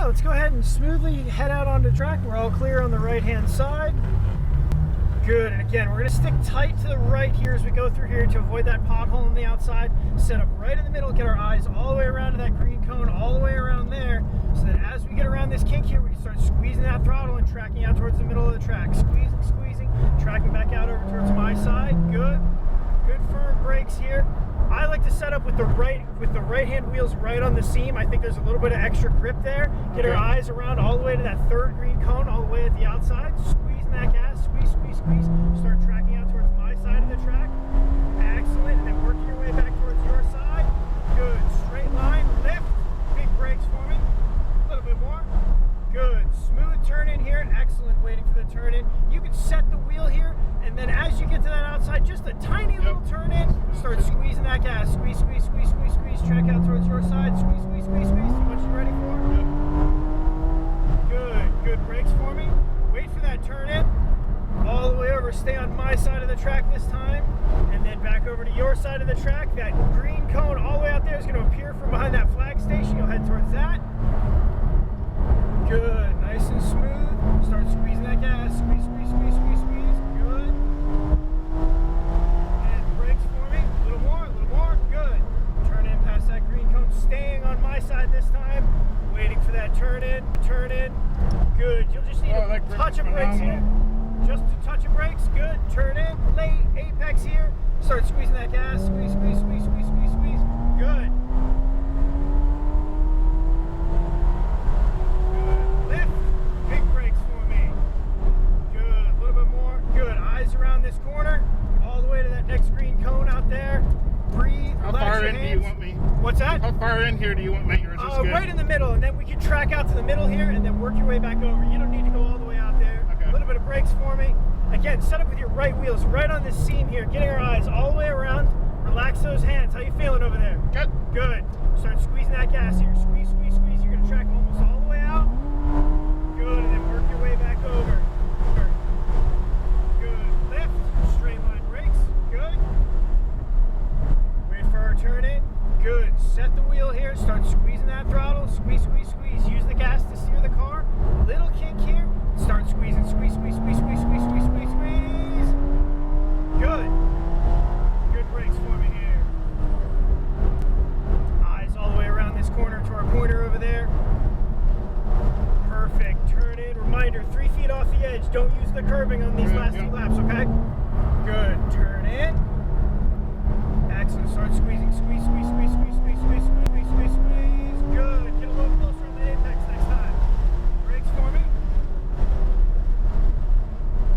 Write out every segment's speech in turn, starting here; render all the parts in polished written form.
let's go ahead and smoothly head out onto the track. We're all clear on the right-hand side. Good, and again, we're gonna stick tight to the right here as we go through here to avoid that pothole on the outside. Set up right in the middle, get our eyes all the way around to that green cone, all the way around there, so that as we get around this kink here, we can start squeezing that throttle and tracking out towards the middle of the track. Squeezing, squeezing, tracking back out over towards my side. Good, good firm brakes here. I like to set up with the right-hand wheels right on the seam. I think there's a little bit of extra grip there. Get our eyes around all the way to that third green cone, all the way at the outside. Squeezing that gas, squeeze, squeeze, squeeze. Start tracking out towards my side of the track. Excellent, and then working your way back towards your side. Good, straight line, lift, big brakes for me. A little bit more. Good, smooth turn in here. Excellent, waiting for the turn in. You can set the wheel here, and then as you get to that outside, just a tiny little turn in, start squeezing that gas. Squeeze, squeeze, squeeze, squeeze, squeeze. Track out towards your side. Squeeze, squeeze, squeeze, squeeze. What you ready for? Good, good brakes for me. Wait for that turn in. All the way over, stay on my side of the track this time, and then back over to your side of the track. That green cone all the way out there is going to appear from behind that flag station. You'll head towards that. Good, nice and smooth. Start squeezing that gas. Squeeze, squeeze, squeeze, squeeze, squeeze. Good. And brakes for me. A little more, a little more. Good. Turn in past that green cone. Staying on my side this time. Waiting for that turn in. Turn in. Good. You'll just need a touch of brakes here. Just a touch of brakes. Good. Turn in. Late apex here. Start squeezing that gas. Squeeze, squeeze, squeeze, squeeze, squeeze, squeeze. Good. This corner, all the way to that next green cone out there. Breathe. How far in do you want me? What's that? How far in here do you want me? Right in the middle, and then we can track out to the middle here and then work your way back over. You don't need to go all the way out there. Okay. A little bit of brakes for me. Again, set up with your right wheels right on this seam here, getting our eyes all the way around. Relax those hands. How you feeling over there? Good. Good. Start squeezing that gas here. Squeeze, squeeze, squeeze. You're gonna track almost all the way out. Good, and then work your way back over. Turn in. Good. Set the wheel here. Start squeezing that throttle. Squeeze, squeeze, squeeze. Use the gas to steer the car. Little kink here. Start squeezing. Squeeze, squeeze, squeeze, squeeze, squeeze, squeeze, squeeze, squeeze. Good. Good brakes for me here. Eyes all the way around this corner to our corner over there. Perfect. Turn in. Reminder, 3 feet off the edge. Don't use the curbing on these last 2 laps, okay? Good. Turn in. Excellent. Start squeezing. Squeeze, squeeze, squeeze, squeeze, squeeze, squeeze, squeeze, squeeze, squeeze. Good. Get a little closer on that apex next time. Brakes for me.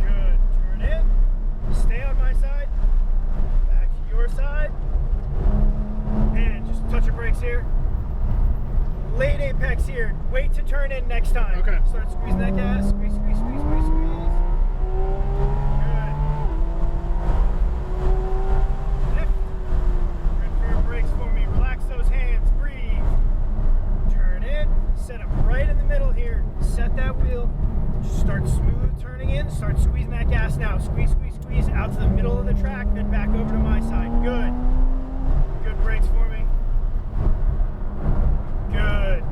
Good. Turn in. Stay on my side. Back to your side. And just a touch of brakes here. Late apex here. Wait to turn in next time. Okay. Start squeezing that gas. Squeeze, squeeze, squeeze, squeeze, squeeze. Brakes for me. Relax those hands. Breathe. Turn in. Set up right in the middle here. Set that wheel. Just start smooth turning in. Start squeezing that gas now. Squeeze, squeeze, squeeze out to the middle of the track, then back over to my side. Good. Good brakes for me. Good.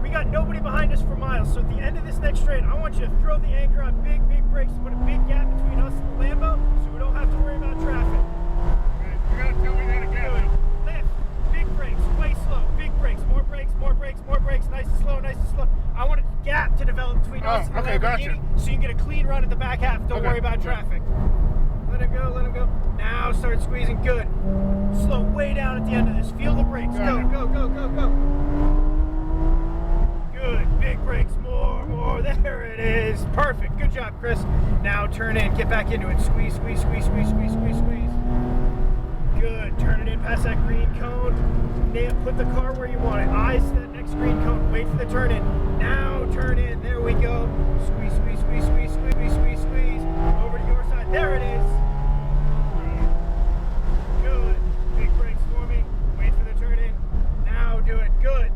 We got nobody behind us for miles, so at the end of this next straight, I want you to throw the anchor on big, big brakes to put a big gap between us and the Lambo so we don't have to worry about traffic. You gotta tell me that again. Good. Lift. Big brakes. Way slow. Big brakes. More brakes. More brakes. More brakes. Nice and slow. Nice and slow. I want a gap to develop between us and the Lamborghini, so you can get a clean run at the back half. Don't worry about traffic. Let him go. Let him go. Now start squeezing. Good. Slow way down at the end of this. Feel the brakes. Go. Go. Go. Go. Go. Good. Big brakes. More. More. There it is. Perfect. Good job, Chris. Now turn in. Get back into it. Squeeze. Squeeze. Squeeze. Squeeze. Squeeze. Squeeze. Squeeze. Good. Turn it in past that green cone. Put the car where you want it. Eyes to that next green cone. Wait for the turn in. Now turn in. There we go. Squeeze, squeeze, squeeze, squeeze, squeeze, squeeze, squeeze. Over to your side. There it is. Good. Big brakes for me. Wait for the turn in. Now do it. Good.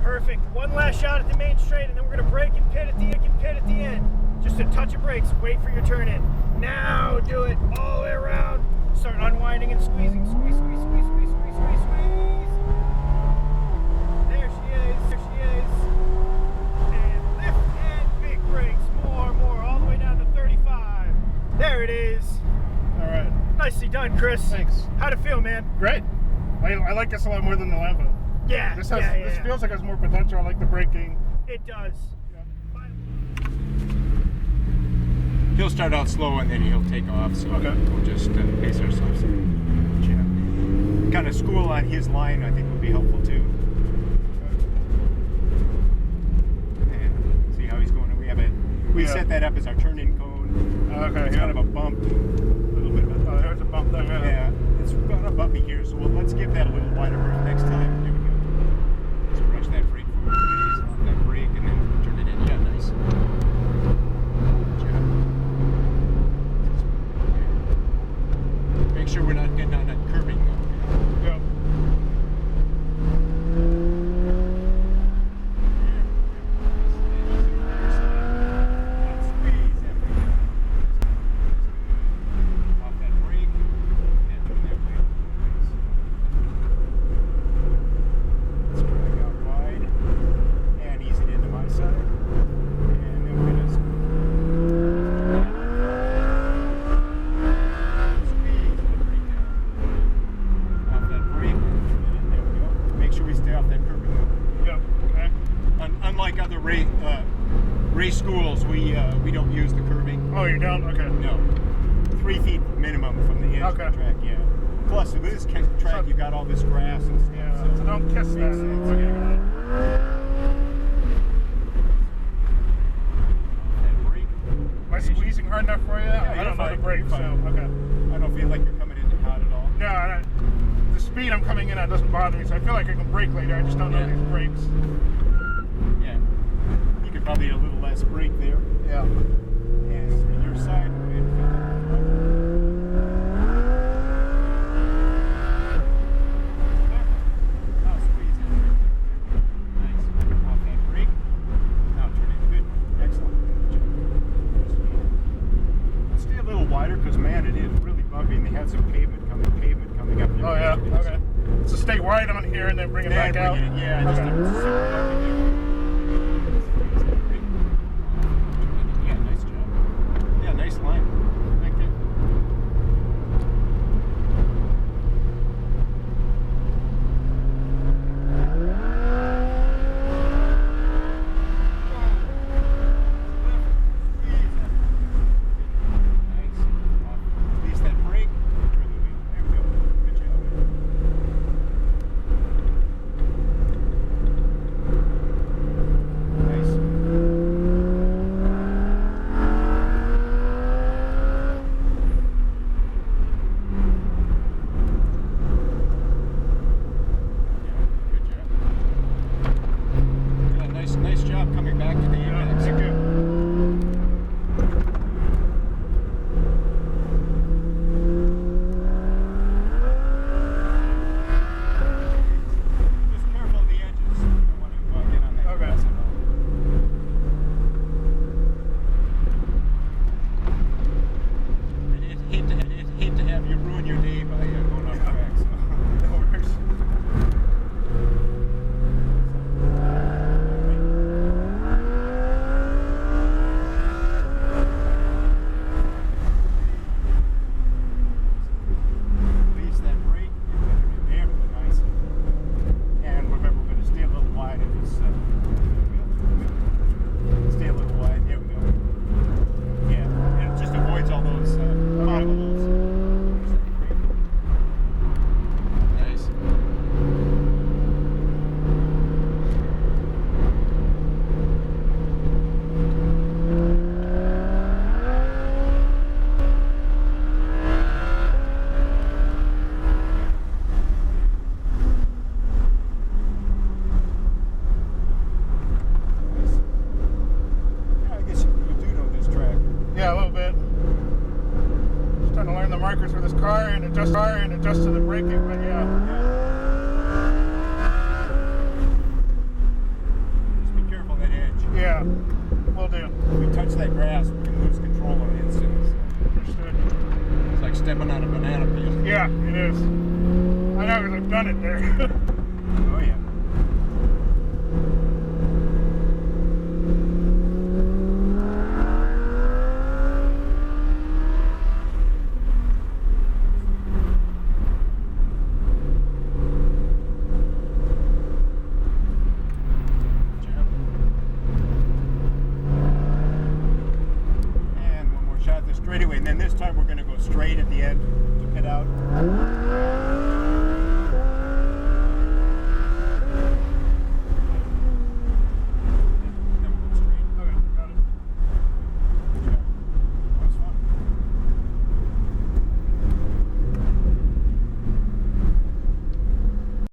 Perfect. One last shot at the main straight, and then we're going to brake and pit at the end. Just a touch of brakes. Wait for your turn in. Now do it all the way around. Start unwinding and squeezing. Squeeze, squeeze, squeeze, squeeze, squeeze, squeeze, squeeze. Chris. Thanks. How'd it feel, man? Great. I like this a lot more than the Lambo. Yeah. This yeah. feels like it has more potential. I like the braking. It does. He'll start out slow and then he'll take off, so Okay. we'll just pace ourselves. Yeah. Kind of school on his line, I think, would be helpful too. And see how he's going. We set that up as our turn-in cone. Okay. It's kind of a bump, a little bit. Oh, there's a bump there. Yeah, it's kind of bumpy here, so let's give that a little wider berth next time. There we go. Just brush that brake forward, please, off that brake, and then turn it in. Yeah, nice. Good job. Make sure we're not getting on that curbing though. Yeah. Race schools, we don't use the curbing. Oh, you're down? Okay. No. 3 feet minimum from the edge of the track, yeah. Plus, with this track, you got all this grass and stuff. Yeah, so don't kiss that. Am I squeezing hard enough for you? Yeah, I don't know the fine, brake, so okay. I don't feel like you're coming in hot at all. No, the speed I'm coming in at doesn't bother me, so I feel like I can brake later. I just don't know these brakes. Yeah. You could probably get a little less brake there. Yeah. And from your side, go ahead and fill that front. Now squeeze in. Nice. Off that brake. Now turn it. Good. Excellent. Let's stay a little wider because, man, it is really bumpy and they had some pavement coming up. Oh, yeah. Okay. So stay wide on here and then bring it back out? Yeah, just okay. Yeah, nice job. Yeah, nice line. Thank you. Release that brake. Turn the wheel. There we go. Good job. Nice. Good job. Yeah, nice job coming back to the apex. Thank you. Just careful of the edges. You don't want to get on that grass at all. I'd hate to have you ruin your day by going off track. So. No worries. Release that brake. There we go. Nice. And remember, we're going to stay a little wide if it's stay a little wide. There we go. Yeah, it just avoids all those potholes. Nice. Yeah, I guess you do know this track. Yeah, a little bit. Just trying to learn the markers for this car and adjust to the braking, but yeah. Just be careful of that edge. Yeah, will do. If we touch that grass, we can lose control on the instant. Understood. It's like stepping on a banana peel. Yeah, it is. I know because I've done it there. Oh yeah. straightaway, and then this time we're going to go straight at the end to pit out.